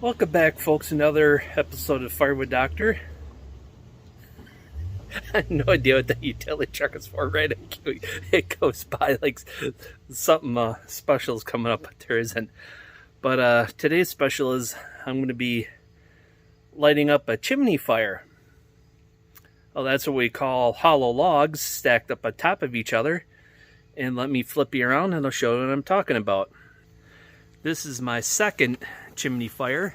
Welcome back, folks. Another episode of Firewood Doctor. I have no idea what the utility truck is for, right? It goes by like something special is coming up, but there isn't. But today's special is I'm going to be lighting up a chimney fire. Well, that's what we call hollow logs stacked up on top of each other. And let me flip you around and I'll show you what I'm talking about. This is my second chimney fire.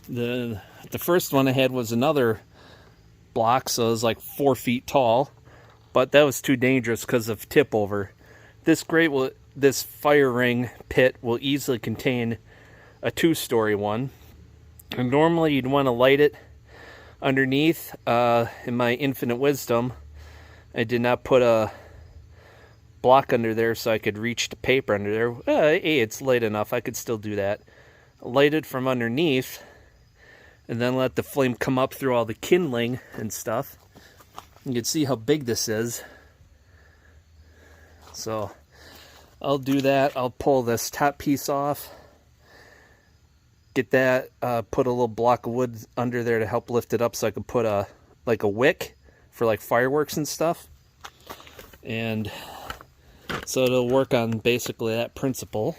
The first one I had was another block, so it was like 4 feet tall, but that was too dangerous because of tip over. This fire ring pit will easily contain a 2-story one. And normally you'd want to light it underneath. In my infinite wisdom, I did not put a block under there so I could reach the paper under there. Hey, it's light enough. I could still do that. Light it from underneath and then let the flame come up through all the kindling and stuff. You can see how big this is. So I'll do that. I'll pull this top piece off. Get that, put a little block of wood under there to help lift it up so I can put a wick for like fireworks and stuff. And so it'll work on basically that principle.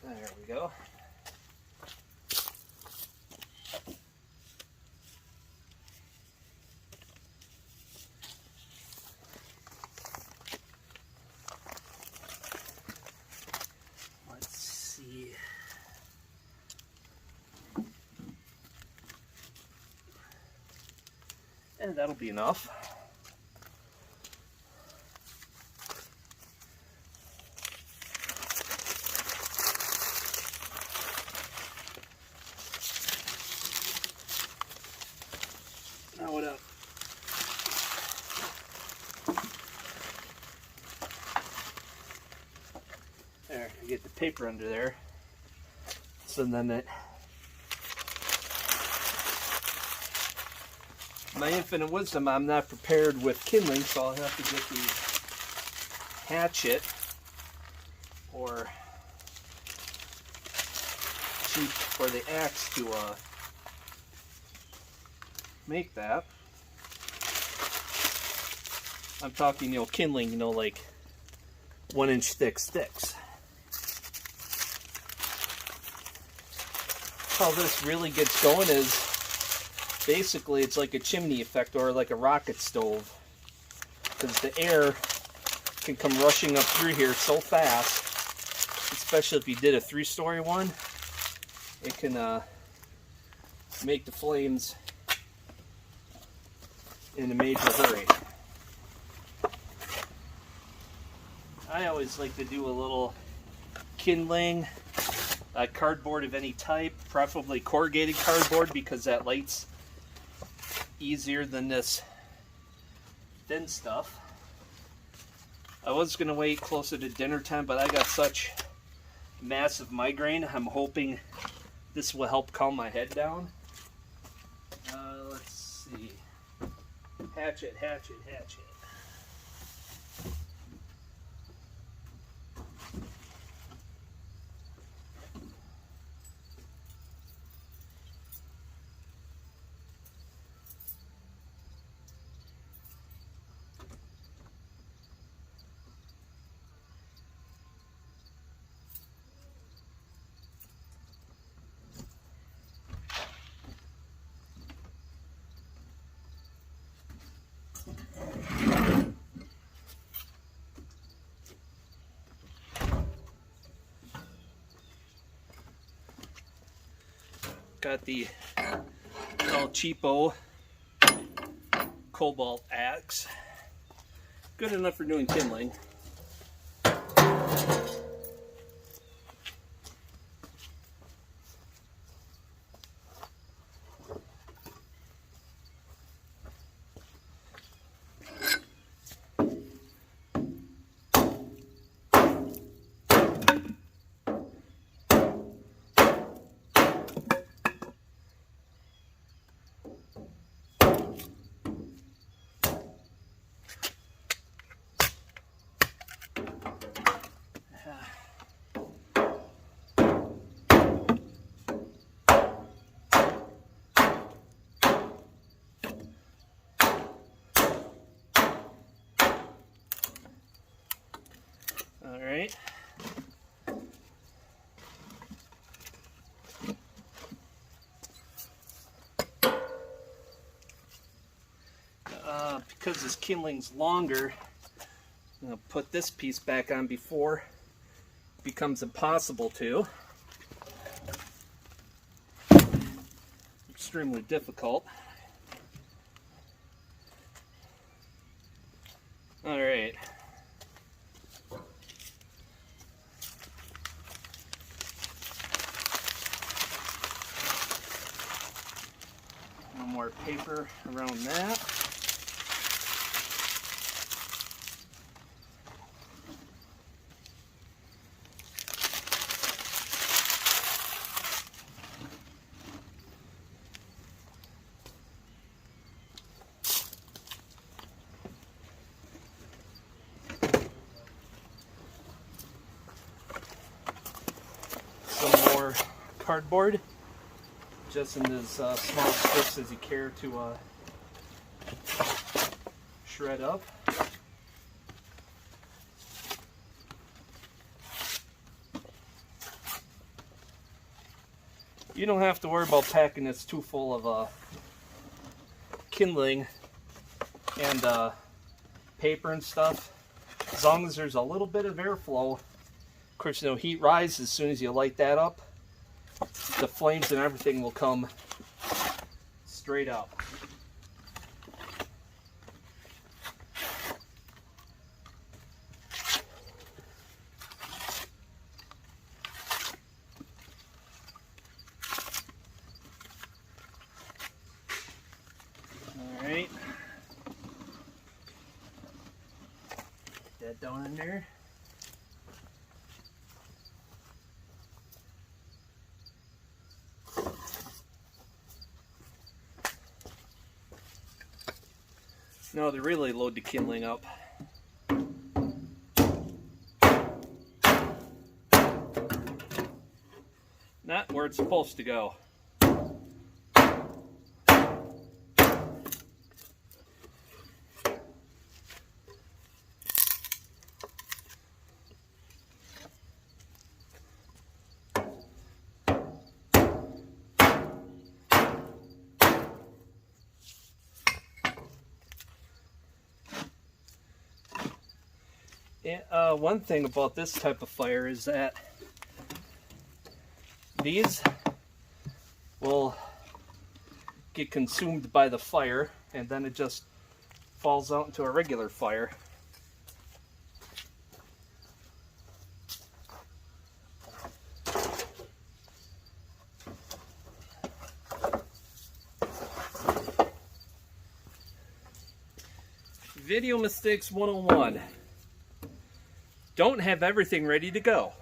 There we go. And that'll be enough. Now what up? There, I get the paper under there. So then my infinite wisdom, I'm not prepared with kindling, so I'll have to get the hatchet or the axe to make that. I'm talking, kindling, like 1-inch thick sticks. How this really gets going is basically it's like a chimney effect or like a rocket stove, because the air can come rushing up through here so fast, especially if you did a 3-story one. It can make the flames in a major hurry. I always like to do a little kindling, cardboard of any type, preferably corrugated cardboard, because that lights easier than this thin stuff. I was going to wait closer to dinner time, but I got such massive migraine. I'm hoping this will help calm my head down. Let's see. Hatchet. Got the little cheapo cobalt axe. Good enough for doing kindling. All right. Because this kindling's longer, I'm going to put this piece back on before it becomes impossible to. Extremely difficult. All right. One more paper around that. Some more cardboard, just in as small strips as you care to shred up. You don't have to worry about packing this too full of kindling and paper and stuff. As long as there's a little bit of airflow. Of course, you know, heat rises as soon as you light that up. The flames and everything will come straight up. All right. Get that down in there. Now to really load the kindling up. Not where it's supposed to go. One thing about this type of fire is that these will get consumed by the fire, and then it just falls out into a regular fire. Video mistakes 101. Don't have everything ready to go.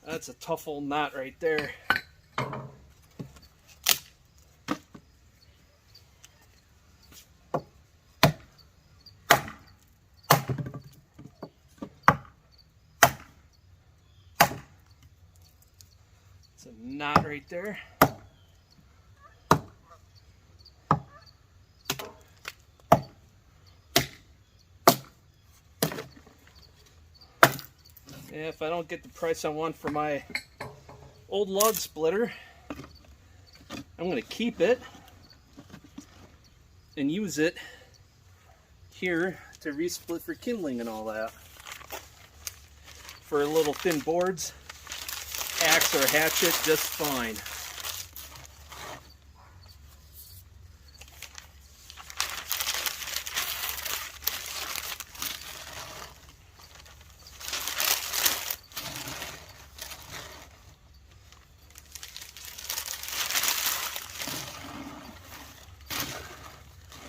That's a tough old knot right there. It's a knot right there. Yeah, if I don't get the price I want for my old log splitter, I'm going to keep it and use it here to resplit for kindling and all that. For little thin boards, axe or hatchet, just fine.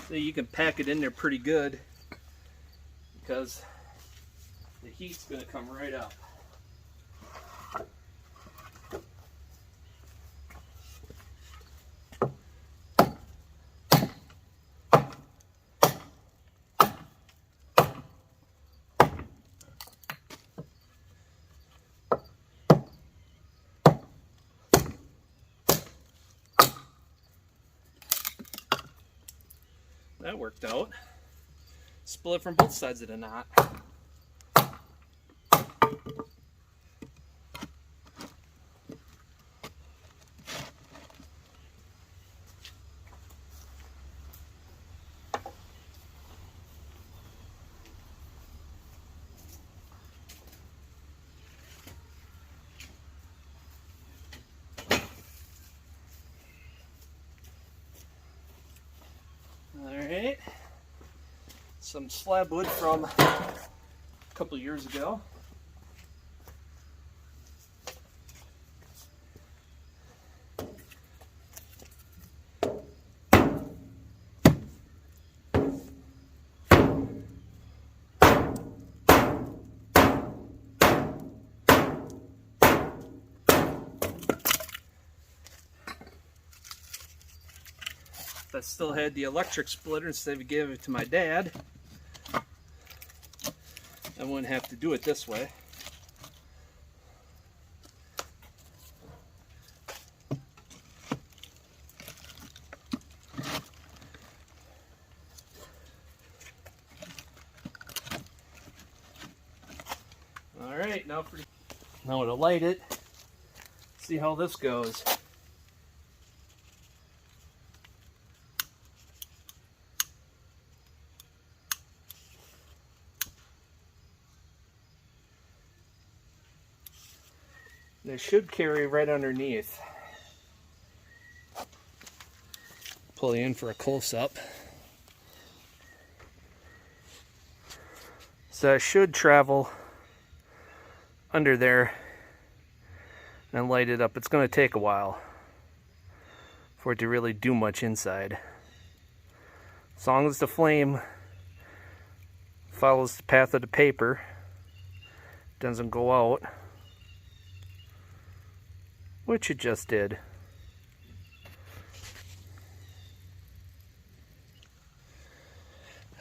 So you can pack it in there pretty good because the heat's going to come right up. That worked out. Split from both sides of the knot. Alright, some slab wood from a couple years ago. If I still had the electric splitter instead of giving it to my dad, I wouldn't have to do it this way. Alright, now to light it, see how this goes. And it should carry right underneath. Pull you in for a close-up. So it should travel under there and light it up. It's going to take a while for it to really do much inside. As long as the flame follows the path of the paper, doesn't go out, which it just did.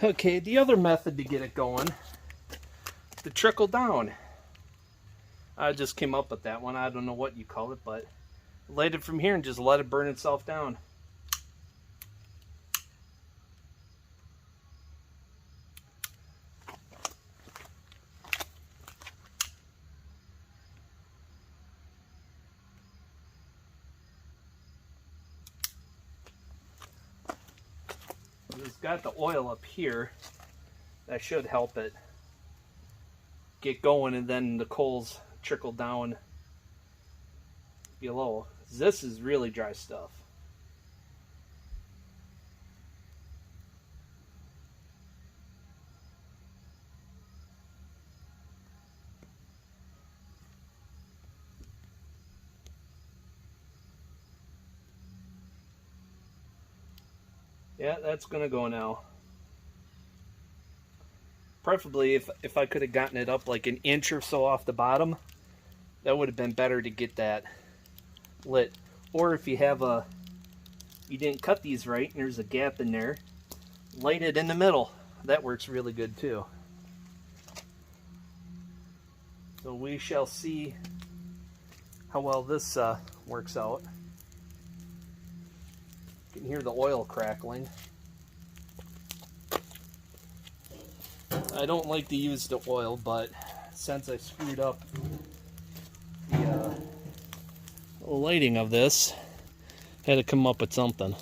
Okay, the other method to get it going, to trickle down. I just came up with that one. I don't know what you call it, but light it from here and just let it burn itself down. It's got the oil up here. That should help it get going, and then the coals trickle down below. This is really dry stuff. Yeah, that's gonna go now. Preferably if I could have gotten it up like an inch or so off the bottom, that would have been better to get that lit. Or if you have you didn't cut these right and there's a gap in there, light it in the middle. That works really good too. So we shall see how well this works out. You can hear the oil crackling. I don't like to use the oil, but since I screwed up the lighting of this, I had to come up with something.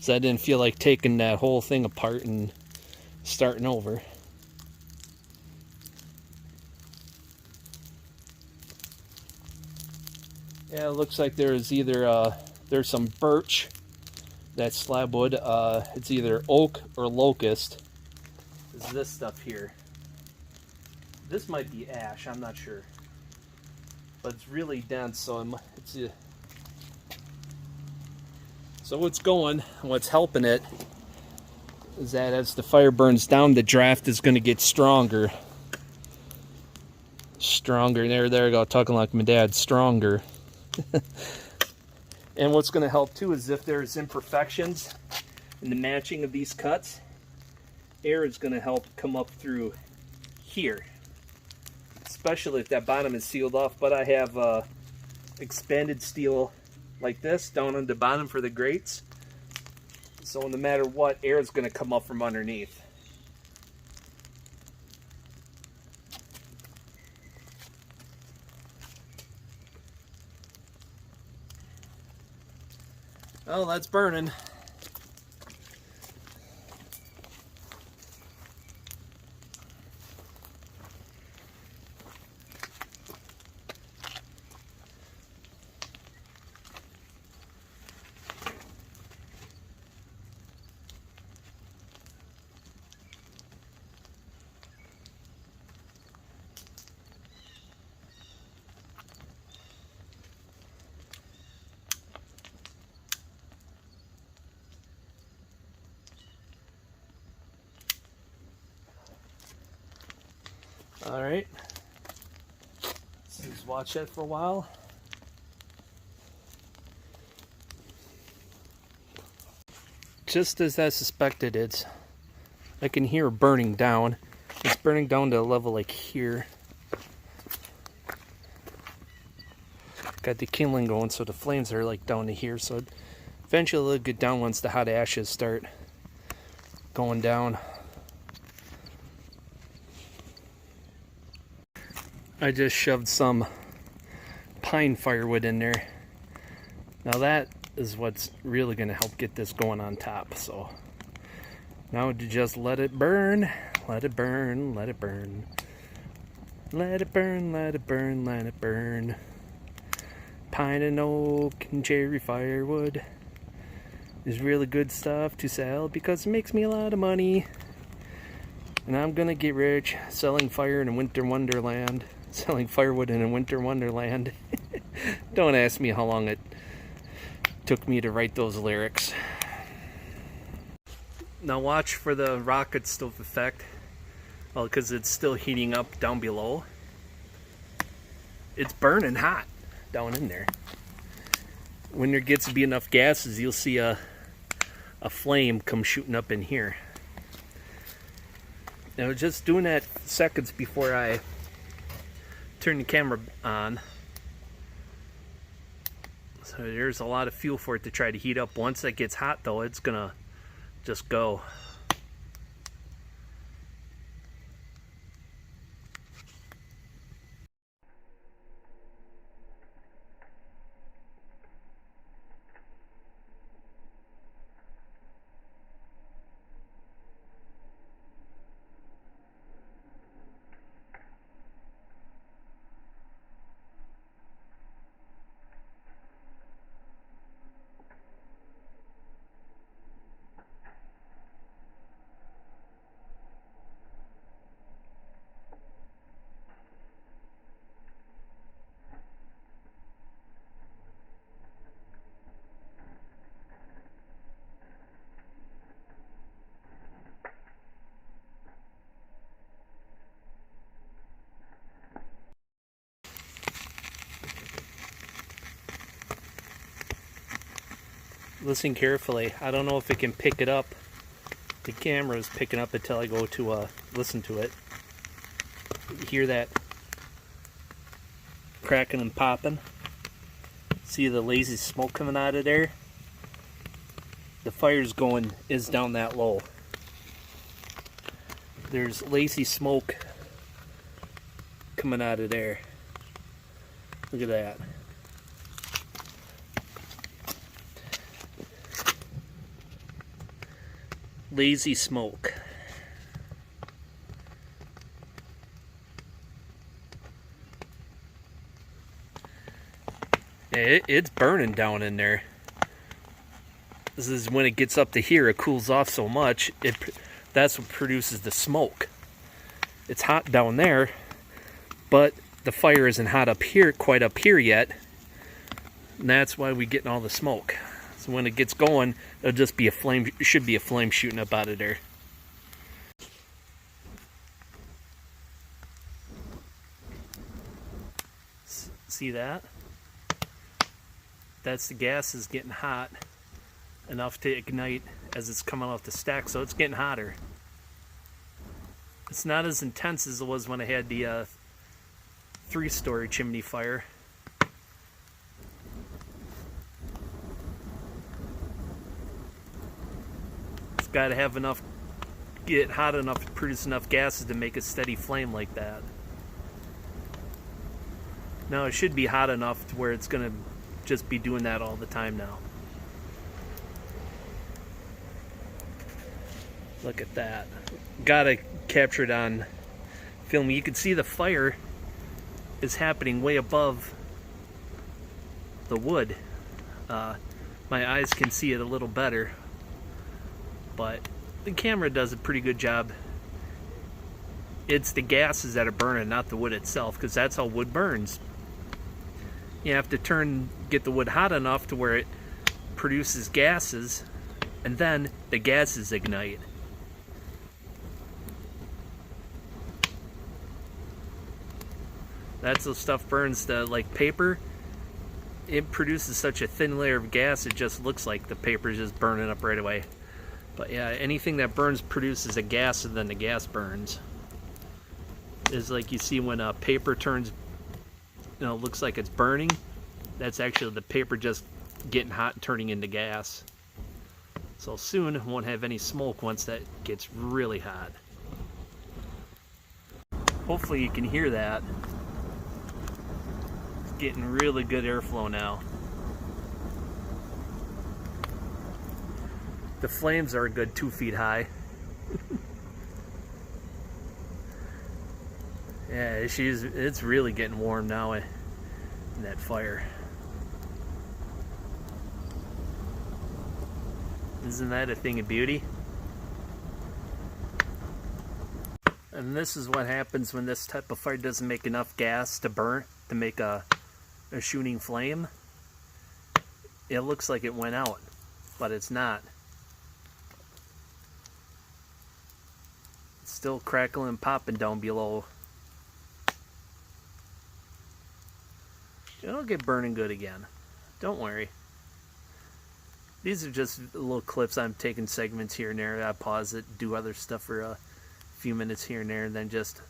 So I didn't feel like taking that whole thing apart and starting over. Yeah, it looks like there's either there's some birch, that's slab wood. It's either oak or locust. Is this stuff here. This might be ash, I'm not sure. But it's really dense, so so what's going, what's helping it, is that as the fire burns down, the draft is going to get stronger. Stronger. There we go, talking like my dad, stronger. And what's going to help too is if there's imperfections in the matching of these cuts, air is going to help come up through here, especially if that bottom is sealed off. But I have expanded steel like this down on the bottom for the grates, So no matter what, air is going to come up from underneath. Oh, that's burning. All right. So just watch that for a while. Just as I suspected, I can hear burning down. It's burning down to a level like here. Got the kindling going, so the flames are like down to here. So eventually it'll get down once the hot ashes start going down. I just shoved some pine firewood in there. Now that is what's really going to help get this going on top. So now to just let it burn, let it burn, let it burn. Let it burn, let it burn, let it burn. Pine and oak and cherry firewood is really good stuff to sell because it makes me a lot of money. And I'm gonna get rich selling fire in a winter wonderland. Selling firewood in a winter wonderland. Don't ask me how long it took me to write those lyrics. Now watch for the rocket stove effect. Well, because it's still heating up down below. It's burning hot down in there. When there gets to be enough gases, you'll see a flame come shooting up in here. Now just doing that seconds before I turn the camera on. So there's a lot of fuel for it to try to heat up. Once that gets hot though, it's gonna just go. Listen carefully. I don't know if it can pick it up. The camera is picking up until I go to listen to it. You hear that cracking and popping? See the lazy smoke coming out of there? The fire's going is down that low. There's lazy smoke coming out of there. Look at that. Lazy smoke. It's burning down in there. This is when it gets up to here, it cools off so much, that's what produces the smoke. It's hot down there, but the fire isn't hot up here, quite up here yet. And that's why we're getting all the smoke. So when it gets going, it'll just be a flame, it should be a flame shooting up out of there. See that? That's the gas is getting hot enough to ignite as it's coming off the stack, so it's getting hotter. It's not as intense as it was when I had the 3-story chimney fire. Got to have enough, get hot enough to produce enough gases to make a steady flame like that. Now it should be hot enough to where it's going to just be doing that all the time now. Look at that. Gotta capture it on film. You can see the fire is happening way above the wood. My eyes can see it a little better, but the camera does a pretty good job. It's the gases that are burning, not the wood itself, because that's how wood burns. You have to get the wood hot enough to where it produces gases, and then the gases ignite. That's the stuff burns. Like paper, it produces such a thin layer of gas it just looks like the paper is just burning up right away. But yeah, anything that burns produces a gas, and then the gas burns. It's like you see when paper turns, looks like it's burning. That's actually the paper just getting hot and turning into gas. So soon it won't have any smoke once that gets really hot. Hopefully you can hear that. It's getting really good airflow now. The flames are a good 2 feet high. Yeah, it's really getting warm now in that fire. Isn't that a thing of beauty? And this is what happens when this type of fire doesn't make enough gas to burn, to make a shooting flame. It looks like it went out, but it's not. It's still crackling and popping down below. It'll get burning good again. Don't worry. These are just little clips. I'm taking segments here and there. I pause it, do other stuff for a few minutes here and there, and then just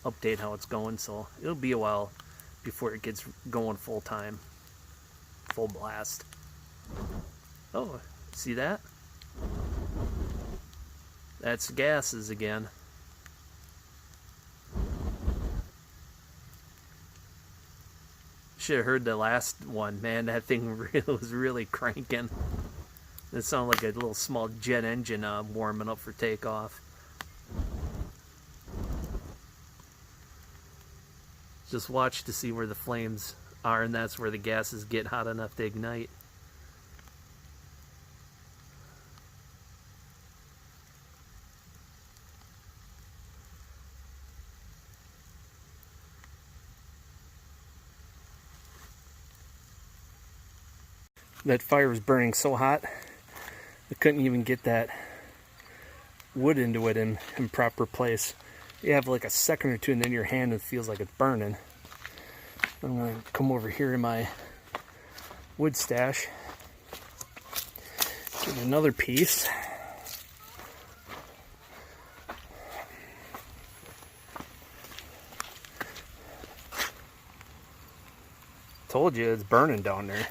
update how it's going. So it'll be a while before it gets going full time. Full blast. Oh, see that? That's gases again. Should have heard the last one. Man, that thing was really cranking. It sounded like a little small jet engine warming up for takeoff. Just watch to see where the flames are, and that's where the gases get hot enough to ignite. That fire was burning so hot, I couldn't even get that wood into it in proper place. You have like a second or two, and then your hand, it feels like it's burning. I'm going to come over here to my wood stash, get another piece. Told you it's burning down there.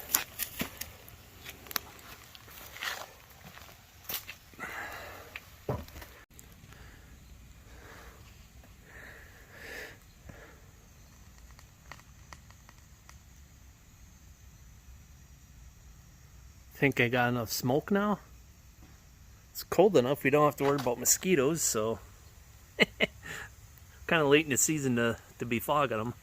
Think I got enough smoke now? It's cold enough we don't have to worry about mosquitoes, so kind of late in the season to be fogging them.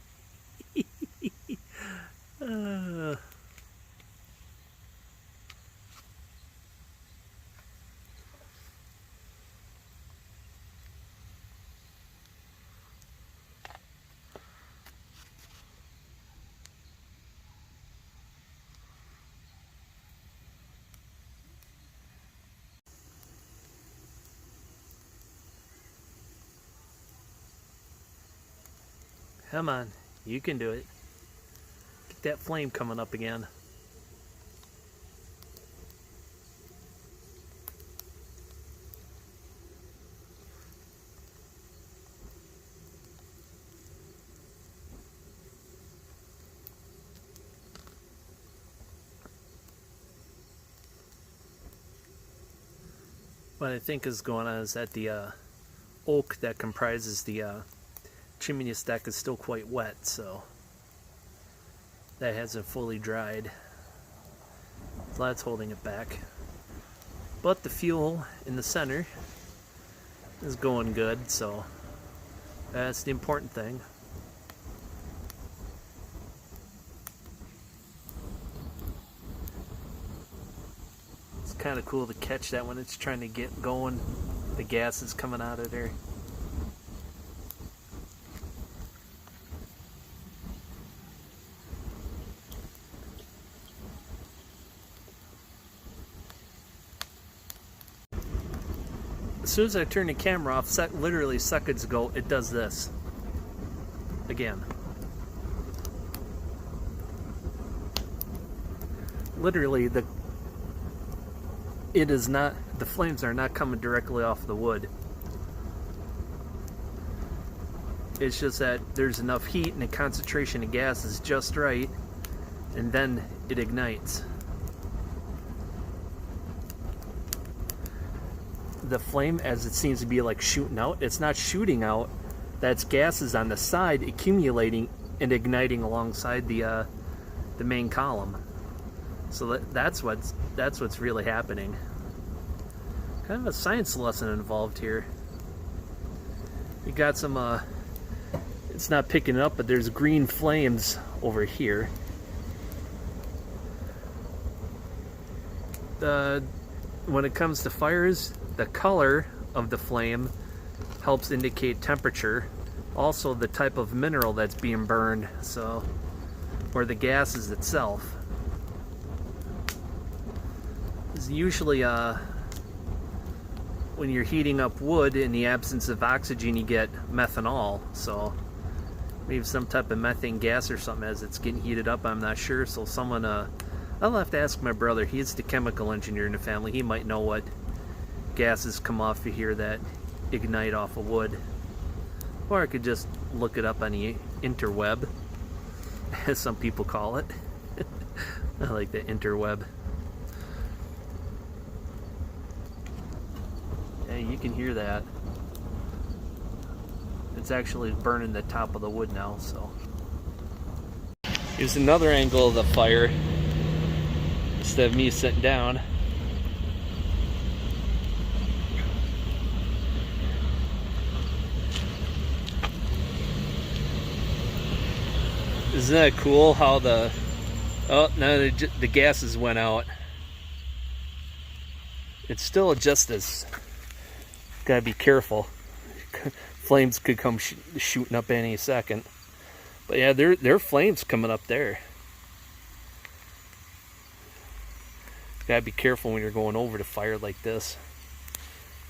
Come on, you can do it. Get that flame coming up again. What I think is going on is that the oak that comprises the chimney stack is still quite wet, so that hasn't fully dried. So that's holding it back. But the fuel in the center is going good, so that's the important thing. It's kind of cool to catch that when it's trying to get going. The gas is coming out of there. As soon as I turn the camera off, literally seconds ago, it does this. Again. Literally, the flames are not coming directly off the wood. It's just that there's enough heat and the concentration of gas is just right, and then it ignites. The flame, as it seems to be like shooting out, it's not shooting out. That's gases on the side accumulating and igniting alongside the main column. So that's what's really happening. Kind of a science lesson involved here. You got some it's not picking it up, but there's green flames over here. When it comes to fires, the color of the flame helps indicate temperature, also the type of mineral that's being burned, so, or the gases itself. It's usually when you're heating up wood, in the absence of oxygen you get methanol, so maybe some type of methane gas or something as it's getting heated up, I'm not sure. So someone, I'll have to ask my brother, he's the chemical engineer in the family, he might know what gases come off of here that ignite off of wood. Or I could just look it up on the interweb, as some people call it. I like the interweb. Yeah, you can hear that. It's actually burning the top of the wood now, so. Here's another angle of the fire. Instead of me sitting down. Isn't that cool how the... Oh, no, the gases went out. It's still just as... Gotta be careful. Flames could come shooting up any second. But yeah, there are flames coming up there. Gotta be careful when you're going over the fire like this.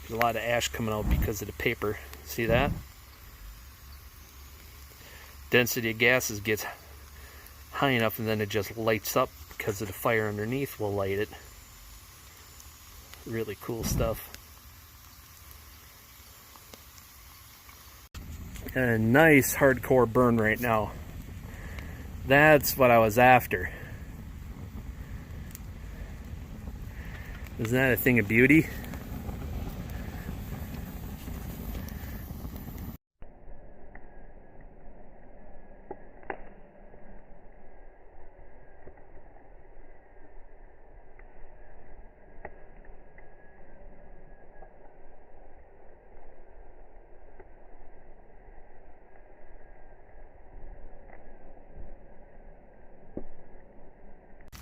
There's a lot of ash coming out because of the paper. See that? Density of gases gets high enough and then it just lights up because of the fire underneath will light it. Really cool stuff. And a nice hardcore burn right now. That's what I was after. Isn't that a thing of beauty?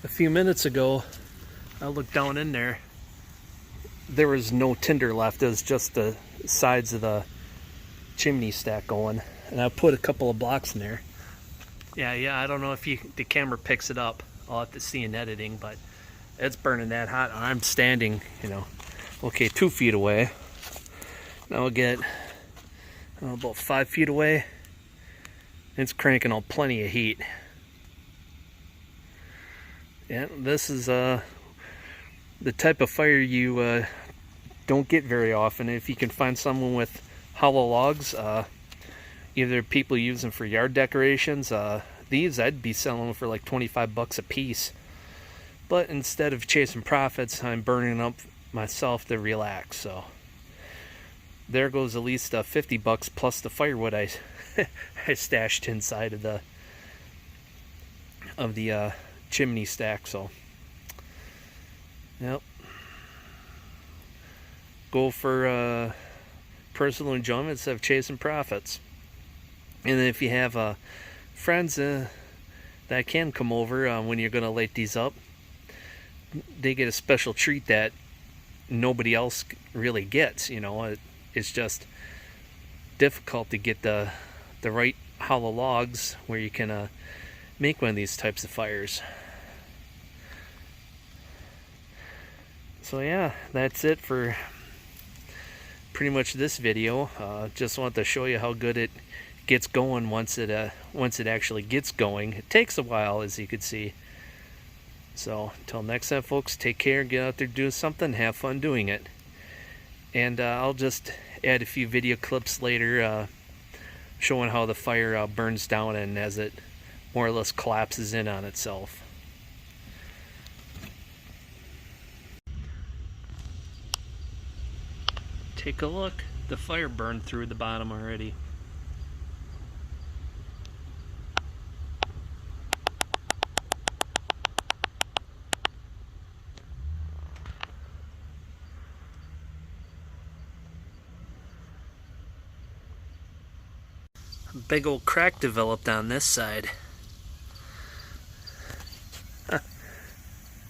A few minutes ago, I looked down in there. There was no tinder left. It was just the sides of the chimney stack going. And I put a couple of blocks in there. Yeah, I don't know if the camera picks it up. I'll have to see in editing, but it's burning that hot. I'm standing, okay, 2 feet away. Now I'll get about 5 feet away. It's cranking out plenty of heat. Yeah, this is the type of fire you don't get very often. If you can find someone with hollow logs, either people use them for yard decorations, these I'd be selling them for like $25 a piece. But instead of chasing profits, I'm burning up myself to relax. So there goes at least $50 plus the firewood I I stashed inside of the chimney stack. So yep, go for personal enjoyment instead of chasing profits. And then if you have friends that can come over when you're gonna light these up, they get a special treat that nobody else really gets. You know, it's just difficult to get the right hollow logs where you can make one of these types of fires. So yeah, that's it for pretty much this video. Just want to show you how good it gets going once it actually gets going. It takes a while, as you can see. So until next time, folks, take care, get out there, do something, have fun doing it. And I'll just add a few video clips later showing how the fire burns down and as it more or less collapses in on itself. Take a look, the fire burned through the bottom already. A big old crack developed on this side.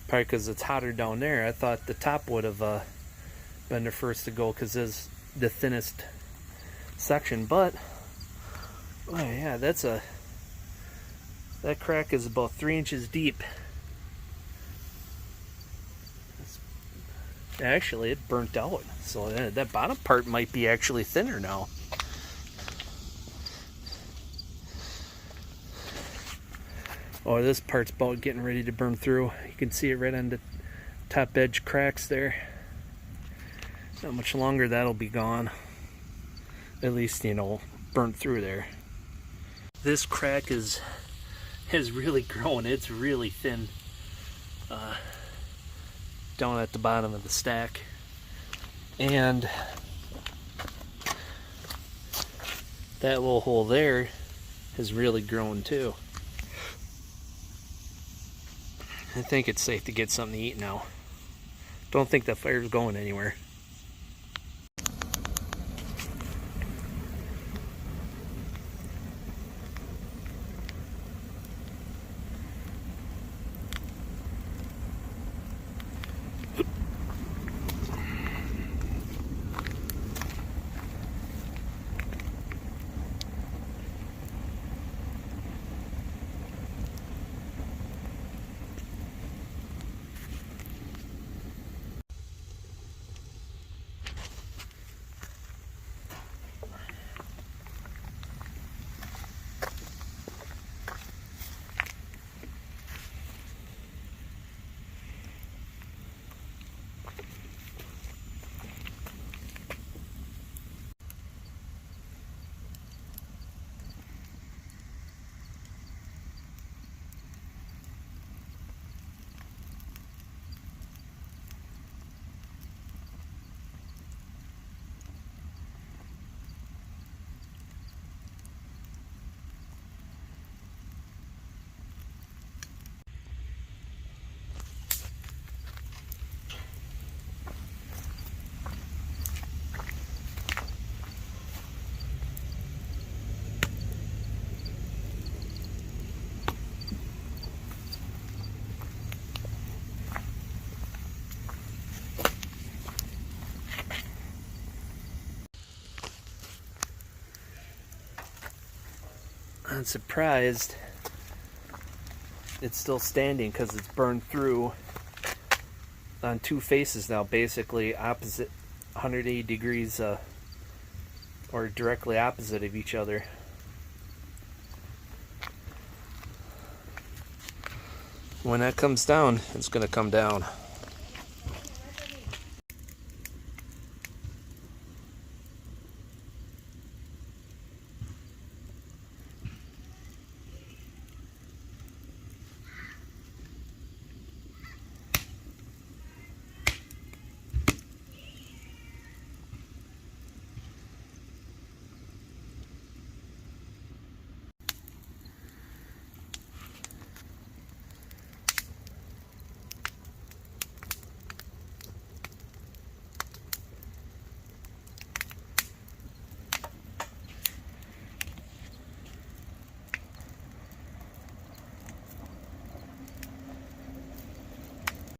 Probably because it's hotter down there. I thought the top would have been the first to go because it's the thinnest section. But oh yeah, that crack is about 3 inches deep. Actually, it burnt out, so that bottom part might be actually thinner now. Oh, this part's about getting ready to burn through. You can see it right on the top edge cracks there. Not much longer that'll be gone. At least, you know, burnt through there. This crack has really grown. It's really thin down at the bottom of the stack. And that little hole there has really grown too. I think it's safe to get something to eat now. Don't think that fire's going anywhere. I'm surprised it's still standing because it's burned through on two faces now, basically opposite 180 degrees or directly opposite of each other. When that comes down, it's going to come down.